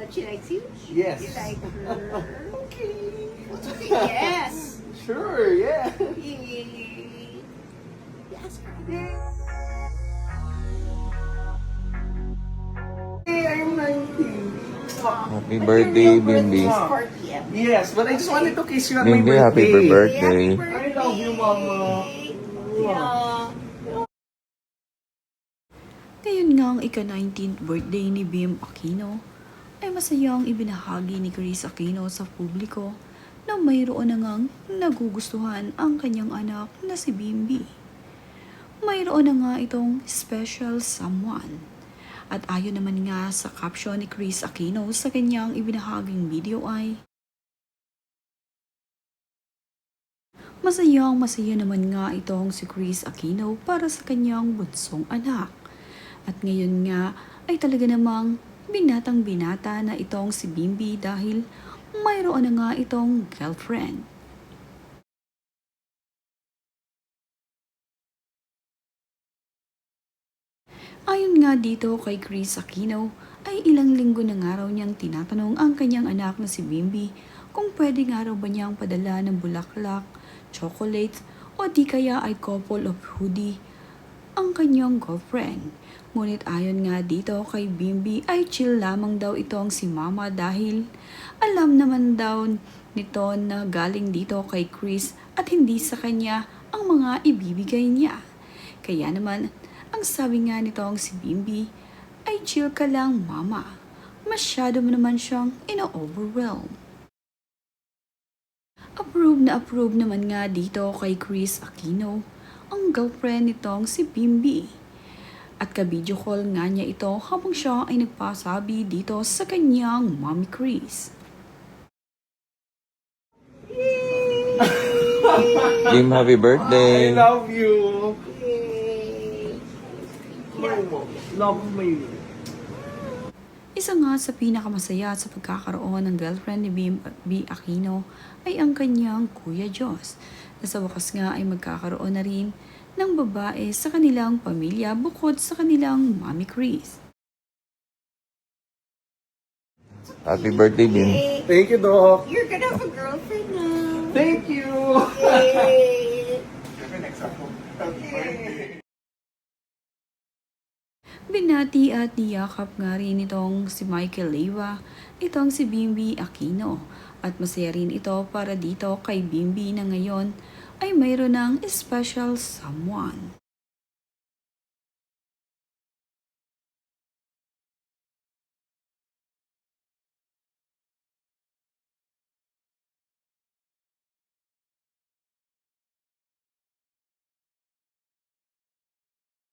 that she likes you? Yes. You like her? Okay. Okay, yes. Sure, yeah. Yes, her. Hey, I'm 19. Happy But birthday, your real birthday Bimbi. is 4 p.m. Yes, but I just wanted to kiss you on my Bimbi, happy birthday. birthday. I love you, Mama. Yeah. Ngayon nga ang ika-19th birthday ni Bim Aquino ay masayang ibinahagi ni Chris Aquino sa publiko na mayroon na ngang nagugustuhan ang kanyang anak na si Bimbi. Mayroon na nga itong special someone. At ayon naman nga sa caption ni Chris Aquino sa kanyang ibinahaging video ay masaya naman nga itong si Chris Aquino para sa kanyang bunsong anak. At ngayon nga ay talaga namang binatang-binata na itong si Bimbi dahil mayroon na nga itong girlfriend. Ayon nga dito kay Chris Aquino ay ilang linggo na nga raw niyang tinatanong ang kanyang anak na si Bimbi kung pwede nga raw ba niyang padala ng bulaklak, chocolate o di kaya ay couple of hoodie ang kanyang girlfriend. Ngunit ayon nga dito kay Bimbi ay chill lamang daw itong si Mama dahil alam naman daw nito na galing dito kay Chris at hindi sa kanya ang mga ibibigay niya. Kaya naman, ang sabi nga nitong si Bimbi ay chill ka lang Mama. Masyado mo naman siyang ina-overwhelm. Approve naman nga dito kay Chris Aquino ang girlfriend nitong si Bimbi. At ka-video call nga niya ito habang siya ay nagpasabi dito sa kanyang Mommy Chris. Bim, happy birthday. I love you. Love me. Isa nga sa pinakamasaya sa pagkakaroon ng girlfriend ni Bim Aquino ay ang kanyang Kuya Diyos. Na sa wakas nga ay magkakaroon na rin ng babae sa kanilang pamilya bukod sa kanilang Mommy Chris. Happy birthday, Bim. Hey, Thank you, Doc. you're gonna have a girlfriend now. Thank you. Yay! Binati at niyakap nga rin itong si Michael Leyva, itong si Bimbi Aquino. At masaya rin ito para dito kay Bimbi na ngayon ay mayroon ng special someone.